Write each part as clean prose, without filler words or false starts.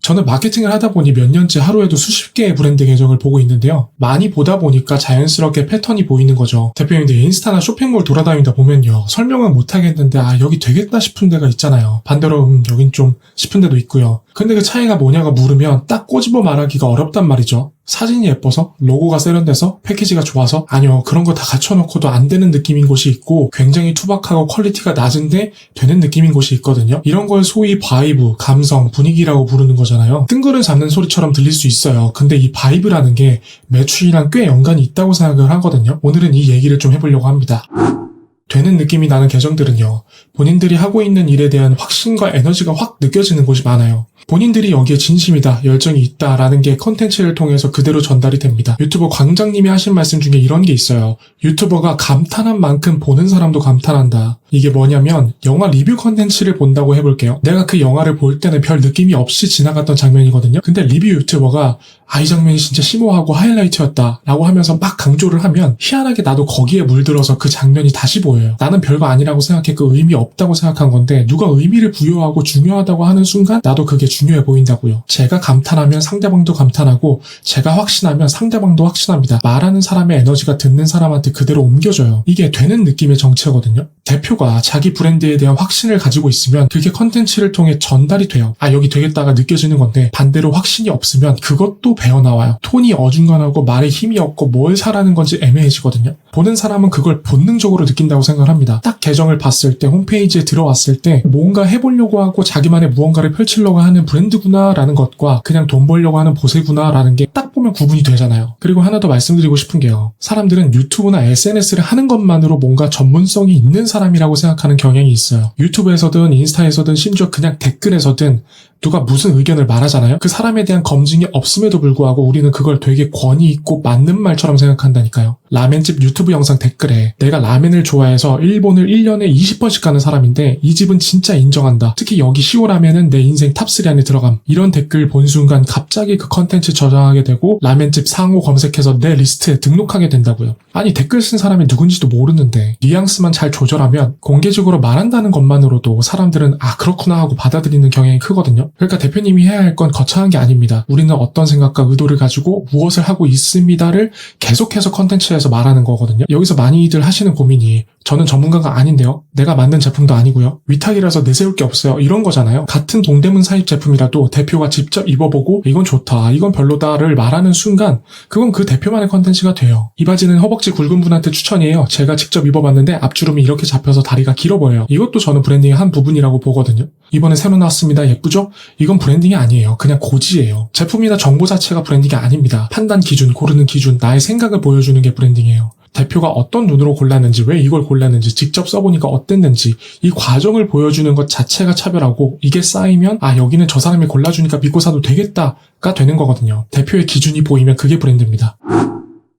저는 마케팅을 하다 보니 몇 년째 하루에도 수십 개의 브랜드 계정을 보고 있는데요. 많이 보다 보니까 자연스럽게 패턴이 보이는 거죠. 대표님들 인스타나 쇼핑몰 돌아다니다 보면요. 설명은 못하겠는데 여기 되겠다 싶은 데가 있잖아요. 반대로 여긴 좀 싶은 데도 있고요. 근데 그 차이가 뭐냐고 물으면 딱 꼬집어 말하기가 어렵단 말이죠. 사진이 예뻐서? 로고가 세련돼서? 패키지가 좋아서? 아니요. 그런 거 다 갖춰놓고도 안 되는 느낌인 곳이 있고 굉장히 투박하고 퀄리티가 낮은데 되는 느낌인 곳이 있거든요. 이런 걸 소위 바이브, 감성, 분위기라고 부르는 거잖아요. 뜬구름 잡는 소리처럼 들릴 수 있어요. 근데 이 바이브라는 게 매출이랑 꽤 연관이 있다고 생각을 하거든요. 오늘은 이 얘기를 좀 해보려고 합니다. 되는 느낌이 나는 계정들은요. 본인들이 하고 있는 일에 대한 확신과 에너지가 확 느껴지는 곳이 많아요. 본인들이 여기에 진심이다, 열정이 있다라는 게 컨텐츠를 통해서 그대로 전달이 됩니다. 유튜버 광장님이 하신 말씀 중에 이런 게 있어요. 유튜버가 감탄한 만큼 보는 사람도 감탄한다. 이게 뭐냐면 영화 리뷰 컨텐츠를 본다고 해볼게요. 내가 그 영화를 볼 때는 별 느낌이 없이 지나갔던 장면이거든요. 근데 리뷰 유튜버가 이 장면이 진짜 심오하고 하이라이트였다 라고 하면서 막 강조를 하면 희한하게 나도 거기에 물들어서 그 장면이 다시 보여요. 나는 별거 아니라고 생각해 그 의미 없다고 생각한 건데 누가 의미를 부여하고 중요하다고 하는 순간 나도 그게 중요해 보인다고요. 제가 감탄하면 상대방도 감탄하고 제가 확신하면 상대방도 확신합니다. 말하는 사람의 에너지가 듣는 사람한테 그대로 옮겨져요. 이게 되는 느낌의 정체거든요. 대표가 자기 브랜드에 대한 확신을 가지고 있으면 그게 컨텐츠를 통해 전달이 돼요. 여기 되겠다가 느껴지는 건데 반대로 확신이 없으면 그것도 배어나와요. 톤이 어중간하고 말에 힘이 없고 뭘 사라는 건지 애매해지거든요. 보는 사람은 그걸 본능적으로 느낀다고 생각을 합니다. 딱 계정을 봤을 때 홈페이지에 들어왔을 때 뭔가 해보려고 하고 자기만의 무언가를 펼치려고 하는 브랜드구나 라는 것과 그냥 돈 벌려고 하는 보세구나 라는 게 딱 보면 구분이 되잖아요. 그리고 하나 더 말씀드리고 싶은 게요. 사람들은 유튜브나 SNS를 하는 것만으로 뭔가 전문성이 있는 사람이라고 생각하는 경향이 있어요. 유튜브에서든 인스타에서든 심지어 그냥 댓글에서든 누가 무슨 의견을 말하잖아요. 그 사람에 대한 검증이 없음에도 불구하고 우리는 그걸 되게 권위 있고 맞는 말처럼 생각한다니까요. 라멘집 유튜브 영상 댓글에 내가 라멘을 좋아해서 일본을 1년에 20번씩 가는 사람인데 이 집은 진짜 인정한다. 특히 여기 시오라멘은 내 인생 탑3 안에 들어감. 이런 댓글 본 순간 갑자기 그 컨텐츠 저장하게 되고 라멘집 상호 검색해서 내 리스트에 등록하게 된다고요. 아니 댓글 쓴 사람이 누군지도 모르는데 뉘앙스만 잘 조절하면 공개적으로 말한다는 것만으로도 사람들은 그렇구나 하고 받아들이는 경향이 크거든요. 그러니까 대표님이 해야 할 건 거창한 게 아닙니다. 우리는 어떤 생각과 의도를 가지고 무엇을 하고 있습니다를 계속해서 컨텐츠에서 말하는 거거든요. 여기서 많이들 하시는 고민이 저는 전문가가 아닌데요. 내가 만든 제품도 아니고요. 위탁이라서 내세울 게 없어요. 이런 거잖아요. 같은 동대문 사입 제품이라도 대표가 직접 입어보고 이건 좋다, 이건 별로다를 말하는 순간 그건 그 대표만의 컨텐츠가 돼요. 이 바지는 허벅지 굵은 분한테 추천이에요. 제가 직접 입어봤는데 앞주름이 이렇게 잡혀서 다리가 길어 보여요. 이것도 저는 브랜딩의 한 부분이라고 보거든요. 이번에 새로 나왔습니다. 예쁘죠? 이건 브랜딩이 아니에요. 그냥 고지예요. 제품이나 정보 자체가 브랜딩이 아닙니다. 판단 기준, 고르는 기준, 나의 생각을 보여주는 게 브랜딩이에요. 대표가 어떤 눈으로 골랐는지, 왜 이걸 골랐는지, 직접 써보니까 어땠는지 이 과정을 보여주는 것 자체가 차별하고 이게 쌓이면 여기는 저 사람이 골라주니까 믿고 사도 되겠다가 되는 거거든요. 대표의 기준이 보이면 그게 브랜드입니다.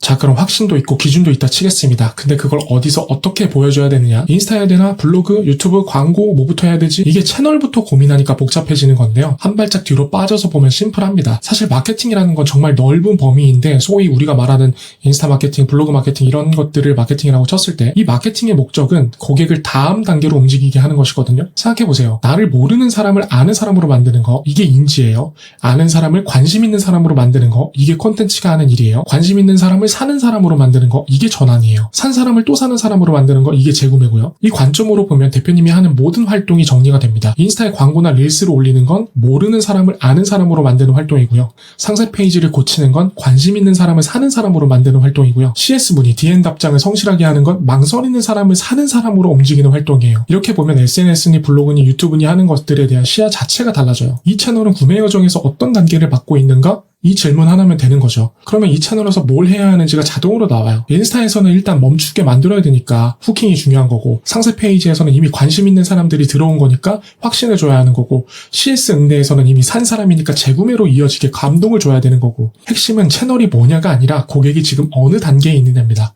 자, 그럼 확신도 있고 기준도 있다 치겠습니다. 근데 그걸 어디서 어떻게 보여줘야 되느냐? 인스타 해야 되나? 블로그, 유튜브, 광고 뭐부터 해야 되지? 이게 채널부터 고민하니까 복잡해지는 건데요. 한 발짝 뒤로 빠져서 보면 심플합니다. 사실 마케팅이라는 건 정말 넓은 범위인데 소위 우리가 말하는 인스타 마케팅, 블로그 마케팅 이런 것들을 마케팅이라고 쳤을 때 이 마케팅의 목적은 고객을 다음 단계로 움직이게 하는 것이거든요. 생각해보세요. 나를 모르는 사람을 아는 사람으로 만드는 거, 이게 인지예요. 아는 사람을 관심 있는 사람으로 만드는 거, 이게 콘텐츠가 하는 일이에요. 관심 있는 사람을 사는 사람으로 만드는 거, 이게 전환이에요. 산 사람을 또 사는 사람으로 만드는 거, 이게 재구매고요. 이 관점으로 보면 대표님이 하는 모든 활동이 정리가 됩니다. 인스타에 광고나 릴스를 올리는 건 모르는 사람을 아는 사람으로 만드는 활동이고요. 상세 페이지를 고치는 건 관심 있는 사람을 사는 사람으로 만드는 활동이고요. CS문의, DN 답장을 성실하게 하는 건 망설이는 사람을 사는 사람으로 움직이는 활동이에요. 이렇게 보면 SNS니 블로그니 유튜브니 하는 것들에 대한 시야 자체가 달라져요. 이 채널은 구매 여정에서 어떤 단계를 받고 있는가? 이 질문 하나면 되는 거죠. 그러면 이 채널에서 뭘 해야 하는지가 자동으로 나와요. 인스타에서는 일단 멈추게 만들어야 되니까 후킹이 중요한 거고, 상세 페이지에서는 이미 관심 있는 사람들이 들어온 거니까 확신을 줘야 하는 거고, CS 응대에서는 이미 산 사람이니까 재구매로 이어지게 감동을 줘야 되는 거고, 핵심은 채널이 뭐냐가 아니라 고객이 지금 어느 단계에 있느냐입니다.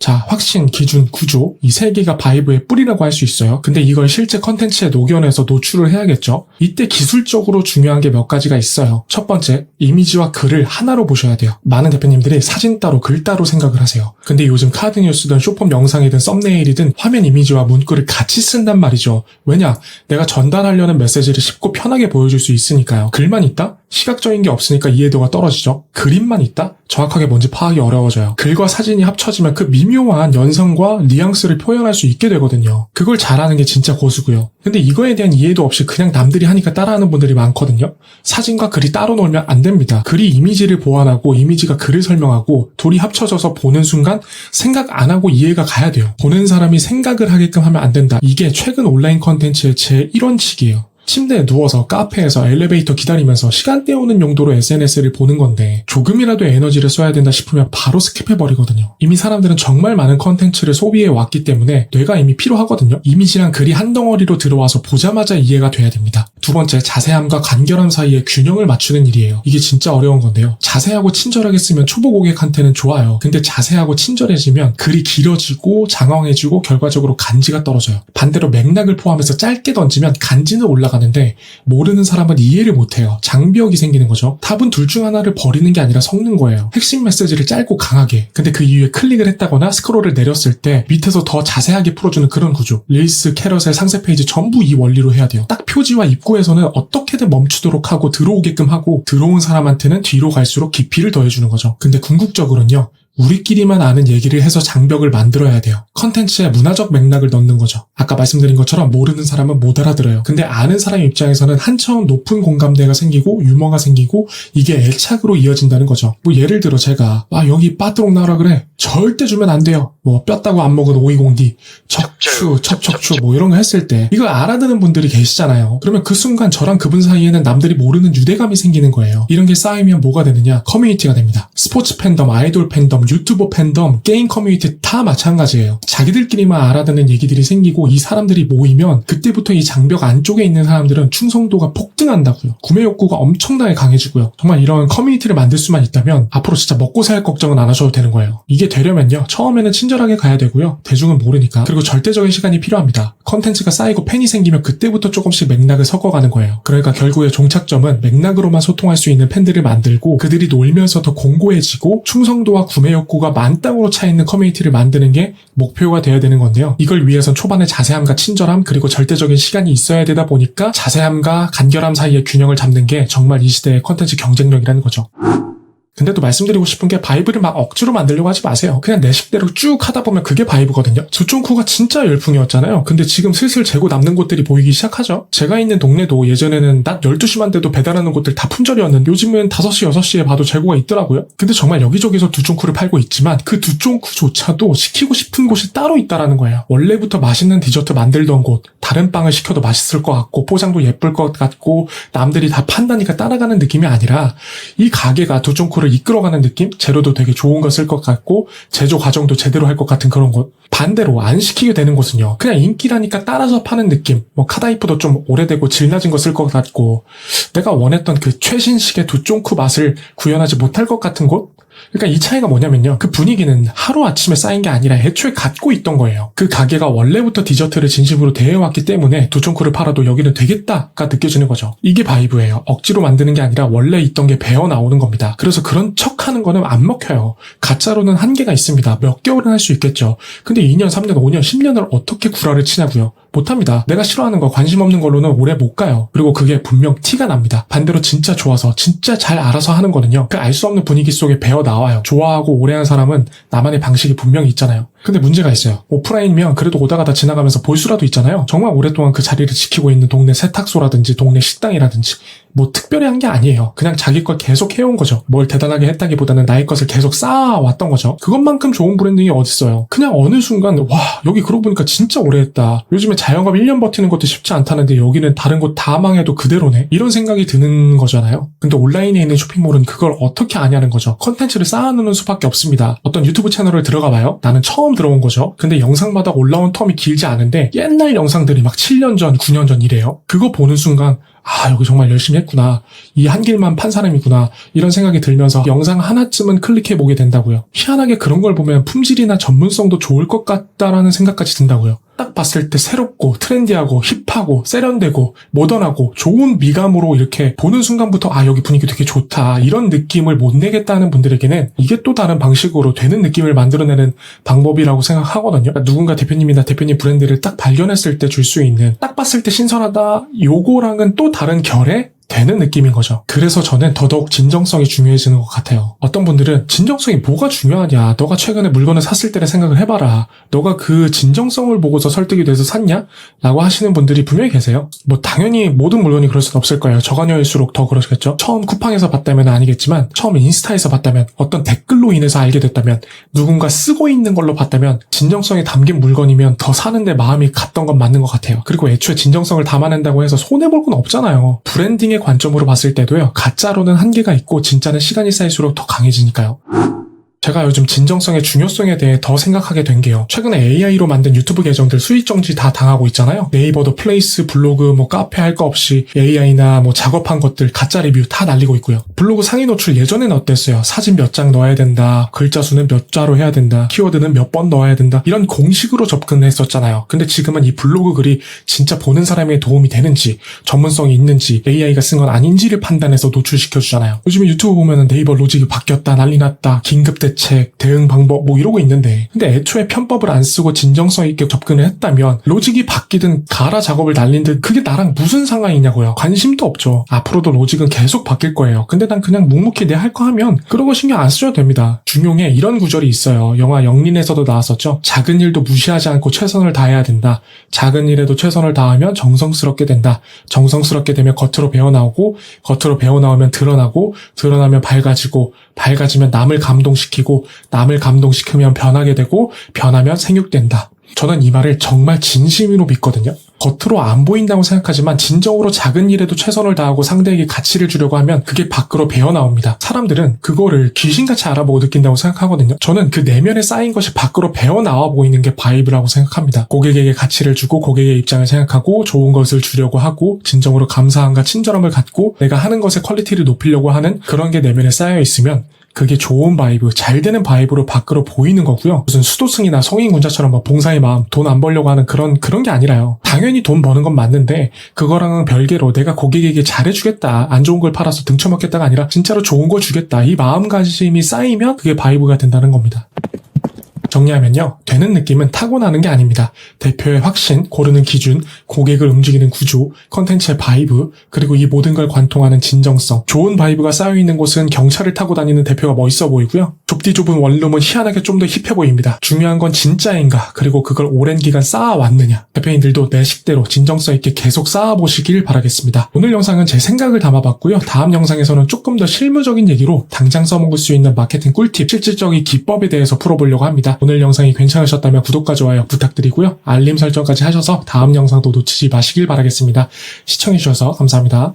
자, 확신, 기준, 구조 이 세 개가 바이브의 뿌리라고 할 수 있어요. 근데 이걸 실제 컨텐츠에 녹여내서 노출을 해야겠죠. 이때 기술적으로 중요한 게 몇 가지가 있어요. 첫 번째, 이미지와 글을 하나로 보셔야 돼요. 많은 대표님들이 사진 따로 글 따로 생각을 하세요. 근데 요즘 카드 뉴스든 쇼폼 영상이든 썸네일이든 화면 이미지와 문구를 같이 쓴단 말이죠. 왜냐? 내가 전달하려는 메시지를 쉽고 편하게 보여줄 수 있으니까요. 글만 있다? 시각적인 게 없으니까 이해도가 떨어지죠. 그림만 있다? 정확하게 뭔지 파악이 어려워져요. 글과 사진이 합쳐지면 그 미묘한 연상과 뉘앙스를 표현할 수 있게 되거든요. 그걸 잘하는 게 진짜 고수고요. 근데 이거에 대한 이해도 없이 그냥 남들이 하니까 따라하는 분들이 많거든요. 사진과 글이 따로 놀면 안 됩니다. 글이 이미지를 보완하고 이미지가 글을 설명하고 둘이 합쳐져서 보는 순간 생각 안 하고 이해가 가야 돼요. 보는 사람이 생각을 하게끔 하면 안 된다. 이게 최근 온라인 컨텐츠의 제 1원칙이에요. 침대에 누워서 카페에서 엘리베이터 기다리면서 시간 때우는 용도로 SNS를 보는 건데 조금이라도 에너지를 써야 된다 싶으면 바로 스킵해버리거든요. 이미 사람들은 정말 많은 컨텐츠를 소비해 왔기 때문에 뇌가 이미 피로하거든요. 이미지랑 글이 한 덩어리로 들어와서 보자마자 이해가 돼야 됩니다. 두 번째, 자세함과 간결함 사이에 균형을 맞추는 일이에요. 이게 진짜 어려운 건데요. 자세하고 친절하게 쓰면 초보 고객한테는 좋아요. 근데 자세하고 친절해지면 글이 길어지고 장황해지고 결과적으로 간지가 떨어져요. 반대로 맥락을 포함해서 짧게 던지면 간지는 올라가는데 모르는 사람은 이해를 못해요. 장벽이 생기는 거죠. 답은 둘 중 하나를 버리는 게 아니라 섞는 거예요. 핵심 메시지를 짧고 강하게. 근데 그 이후에 클릭을 했다거나 스크롤을 내렸을 때 밑에서 더 자세하게 풀어주는 그런 구조. 릴스, 캐럿의 상세 페이지 전부 이 원리로 해야 돼요. 딱 표지와 입구에서는 어떻게든 멈추도록 하고 들어오게끔 하고 들어온 사람한테는 뒤로 갈수록 깊이를 더해주는 거죠. 근데 궁극적으로는요. 우리끼리만 아는 얘기를 해서 장벽을 만들어야 돼요. 컨텐츠에 문화적 맥락을 넣는 거죠. 아까 말씀드린 것처럼 모르는 사람은 못 알아들어요. 근데 아는 사람 입장에서는 한 차원 높은 공감대가 생기고 유머가 생기고 이게 애착으로 이어진다는 거죠. 뭐 예를 들어 제가 여기 빠뜨록 나오라 그래. 절대 주면 안 돼요. 뭐 뼈다고 안 먹은 520D 첩척추 뭐 이런 거 했을 때 이걸 알아듣는 분들이 계시잖아요. 그러면 그 순간 저랑 그분 사이에는 남들이 모르는 유대감이 생기는 거예요. 이런 게 쌓이면 뭐가 되느냐? 커뮤니티가 됩니다. 스포츠 팬덤, 아이돌 팬덤, 유튜버 팬덤, 게임 커뮤니티 다 마찬가지예요. 자기들끼리만 알아듣는 얘기들이 생기고 이 사람들이 모이면 그때부터 이 장벽 안쪽에 있는 사람들은 충성도가 폭등한다고요. 구매 욕구가 엄청나게 강해지고요. 정말 이런 커뮤니티를 만들 수만 있다면 앞으로 진짜 먹고 살 걱정은 안 하셔도 되는 거예요. 이게 되려면요. 처음에는 친절하게 가야 되고요. 대중은 모르니까. 그리고 절대적인 시간이 필요합니다. 컨텐츠가 쌓이고 팬이 생기면 그때부터 조금씩 맥락을 섞어가는 거예요. 그러니까 결국의 종착점은 맥락으로만 소통할 수 있는 팬들을 만들고 그들이 놀면서 더 공고해지고 충성도와 구매 욕구가 만땅으로 차있는 커뮤니티를 만드는 게 목표가 되어야 되는 건데요. 이걸 위해선 초반에 자세함과 친절함 그리고 절대적인 시간이 있어야 되다 보니까 자세함과 간결함 사이의 균형을 잡는 게 정말 이 시대의 컨텐츠 경쟁력이라는 거죠. 근데 또 말씀드리고 싶은 게 바이브를 막 억지로 만들려고 하지 마세요. 그냥 내 식대로 쭉 하다 보면 그게 바이브거든요. 조총쿠가 진짜 열풍이었잖아요. 근데 지금 슬슬 재고 남는 곳들이 보이기 시작하죠. 제가 있는 동네도 예전에는 낮 12시만 돼도 배달하는 곳들 다 품절이었는데 요즘은 5시, 6시에 봐도 재고가 있더라고요. 근데 정말 여기저기서 두쫑쿠를 팔고 있지만 그 두쫑쿠조차도 시키고 싶은 곳이 따로 있다라는 거예요. 원래부터 맛있는 디저트 만들던 곳, 다른 빵을 시켜도 맛있을 것 같고 포장도 예쁠 것 같고 남들이 다 판다니까 따라가는 느낌이 아니라 이 가게가 두쫑쿠를 이끌어가는 느낌? 재료도 되게 좋은 거 쓸 것 같고 제조 과정도 제대로 할 것 같은 그런 곳. 반대로 안 시키게 되는 곳은요. 그냥 인기라니까 따라서 파는 느낌. 뭐 카다이프도 좀 오래되고 질 낮은 거 쓸 것 같고 내가 원했던 그 최신식의 두쫑쿠 맛을 구현하지 못할 것 같은 곳? 그러니까 이 차이가 뭐냐면요. 그 분위기는 하루아침에 쌓인 게 아니라 애초에 갖고 있던 거예요. 그 가게가 원래부터 디저트를 진심으로 대해왔기 때문에 두쫑쿠를 팔아도 여기는 되겠다가 느껴지는 거죠. 이게 바이브예요. 억지로 만드는 게 아니라 원래 있던 게 배어 나오는 겁니다. 그래서 그런 척 하는 거는 안 먹혀요. 가짜로는 한계가 있습니다. 몇 개월은 할 수 있겠죠. 근데 2년, 3년, 5년, 10년을 어떻게 구라를 치냐고요. 못합니다. 내가 싫어하는 거 관심 없는 걸로는 오래 못 가요. 그리고 그게 분명 티가 납니다. 반대로 진짜 좋아서 진짜 잘 알아서 하는 거는요. 그 알 수 없는 분위기 속에 배어 나와요. 좋아하고 오래 한 사람은 나만의 방식이 분명히 있잖아요. 근데 문제가 있어요. 오프라인이면 그래도 오다 가다 지나가면서 볼 수라도 있잖아요. 정말 오랫동안 그 자리를 지키고 있는 동네 세탁소라든지 동네 식당이라든지 뭐 특별히 한 게 아니에요. 그냥 자기 걸 계속 해온 거죠. 뭘 대단하게 했다기보다는 나의 것을 계속 쌓아왔던 거죠. 그것만큼 좋은 브랜딩이 어딨어요. 그냥 어느 순간 와 여기 그러고 보니까 진짜 오래 했다. 요즘에 자영업 1년 버티는 것도 쉽지 않다는데 여기는 다른 곳 다 망해도 그대로네. 이런 생각이 드는 거잖아요. 근데 온라인에 있는 쇼핑몰은 그걸 어떻게 아냐는 거죠. 컨텐츠를 쌓아놓는 수밖에 없습니다. 어떤 유튜브 채널을 들어가 봐요. 나는 처음 처음 들어온 거죠. 근데 영상마다 올라온 텀이 길지 않은데 옛날 영상들이 막 7년 전, 9년 전 이래요. 그거 보는 순간 여기 정말 열심히 했구나. 이 한 길만 판 사람이구나. 이런 생각이 들면서 영상 하나쯤은 클릭해보게 된다고요. 희한하게 그런 걸 보면 품질이나 전문성도 좋을 것 같다라는 생각까지 든다고요. 딱 봤을 때 새롭고 트렌디하고 힙하고 세련되고 모던하고 좋은 미감으로 이렇게 보는 순간부터 여기 분위기 되게 좋다. 이런 느낌을 못 내겠다는 분들에게는 이게 또 다른 방식으로 되는 느낌을 만들어내는 방법이라고 생각하거든요. 그러니까 누군가 대표님이나 대표님 브랜드를 딱 발견했을 때 줄 수 있는 딱 봤을 때 신선하다. 요거랑은 또 다른 결의 되는 느낌인 거죠. 그래서 저는 더더욱 진정성이 중요해지는 것 같아요. 어떤 분들은 진정성이 뭐가 중요하냐? 너가 최근에 물건을 샀을 때를 생각을 해봐라. 너가 그 진정성을 보고서 설득이 돼서 샀냐? 라고 하시는 분들이 분명히 계세요. 당연히 모든 물건이 그럴 수는 없을 거예요. 저가녀일수록 더 그러시겠죠? 처음 쿠팡에서 봤다면 아니겠지만 처음 인스타에서 봤다면 어떤 댓글로 인해서 알게 됐다면 누군가 쓰고 있는 걸로 봤다면 진정성이 담긴 물건이면 더 사는데 마음이 갔던 건 맞는 것 같아요. 그리고 애초에 진정성을 담아낸다고 해서 손해볼 건 없잖아요. 브랜딩의 관점으로 봤을 때도요. 가짜로는 한계가 있고 진짜는 시간이 쌓일수록 더 강해지니까요. 제가 요즘 진정성의 중요성에 대해 더 생각하게 된 게요. 최근에 AI로 만든 유튜브 계정들 수익 정지 다 당하고 있잖아요. 네이버도 플레이스, 블로그, 카페 할 거 없이 AI나 작업한 것들 가짜 리뷰 다 날리고 있고요. 블로그 상위 노출 예전에는 어땠어요? 사진 몇 장 넣어야 된다. 글자 수는 몇 자로 해야 된다. 키워드는 몇 번 넣어야 된다. 이런 공식으로 접근했었잖아요. 근데 지금은 이 블로그 글이 진짜 보는 사람에게 도움이 되는지, 전문성이 있는지, AI가 쓴 건 아닌지를 판단해서 노출시켜주잖아요. 요즘 유튜브 보면은 네이버 로직이 바뀌었다, 난리 났다, 긴급 대책, 대응 방법 이러고 있는데 근데 애초에 편법을 안 쓰고 진정성 있게 접근을 했다면 로직이 바뀌든 가라 작업을 날린든 그게 나랑 무슨 상관이냐고요. 관심도 없죠. 앞으로도 로직은 계속 바뀔 거예요. 근데 난 그냥 묵묵히 내 할 거 하면 그런 거 신경 안 쓰셔도 됩니다. 중용에 이런 구절이 있어요. 영화 영린에서도 나왔었죠. 작은 일도 무시하지 않고 최선을 다해야 된다. 작은 일에도 최선을 다하면 정성스럽게 된다. 정성스럽게 되면 겉으로 배어나오고 겉으로 배어나오면 드러나고 드러나면 밝아지고 밝아지면 남을 감동시키고 남을 감동시키면 변하게 되고 변하면 생육된다. 저는 이 말을 정말 진심으로 믿거든요. 겉으로 안 보인다고 생각하지만 진정으로 작은 일에도 최선을 다하고 상대에게 가치를 주려고 하면 그게 밖으로 배어나옵니다. 사람들은 그거를 귀신같이 알아보고 느낀다고 생각하거든요. 저는 그 내면에 쌓인 것이 밖으로 배어나와 보이는 게 바이브라고 생각합니다. 고객에게 가치를 주고 고객의 입장을 생각하고 좋은 것을 주려고 하고 진정으로 감사함과 친절함을 갖고 내가 하는 것의 퀄리티를 높이려고 하는 그런 게 내면에 쌓여 있으면 그게 좋은 바이브, 잘 되는 바이브로 밖으로 보이는 거고요. 무슨 수도승이나 성인군자처럼 봉사의 마음, 돈 안 벌려고 하는 그런 게 아니라요. 당연히 돈 버는 건 맞는데 그거랑은 별개로 내가 고객에게 잘해주겠다, 안 좋은 걸 팔아서 등쳐먹겠다가 아니라 진짜로 좋은 걸 주겠다, 이 마음가짐이 쌓이면 그게 바이브가 된다는 겁니다. 정리하면요. 되는 느낌은 타고나는 게 아닙니다. 대표의 확신, 고르는 기준, 고객을 움직이는 구조, 컨텐츠의 바이브, 그리고 이 모든 걸 관통하는 진정성. 좋은 바이브가 쌓여있는 곳은 경차를 타고 다니는 대표가 멋있어 보이고요. 좁디 좁은 원룸은 희한하게 좀 더 힙해 보입니다. 중요한 건 진짜인가, 그리고 그걸 오랜 기간 쌓아왔느냐. 대표님들도 내 식대로 진정성 있게 계속 쌓아보시길 바라겠습니다. 오늘 영상은 제 생각을 담아봤고요. 다음 영상에서는 조금 더 실무적인 얘기로 당장 써먹을 수 있는 마케팅 꿀팁, 실질적인 기법에 대해서 풀어보려고 합니다. 오늘 영상이 괜찮으셨다면 구독과 좋아요 부탁드리고요. 알림 설정까지 하셔서 다음 영상도 놓치지 마시길 바라겠습니다. 시청해주셔서 감사합니다.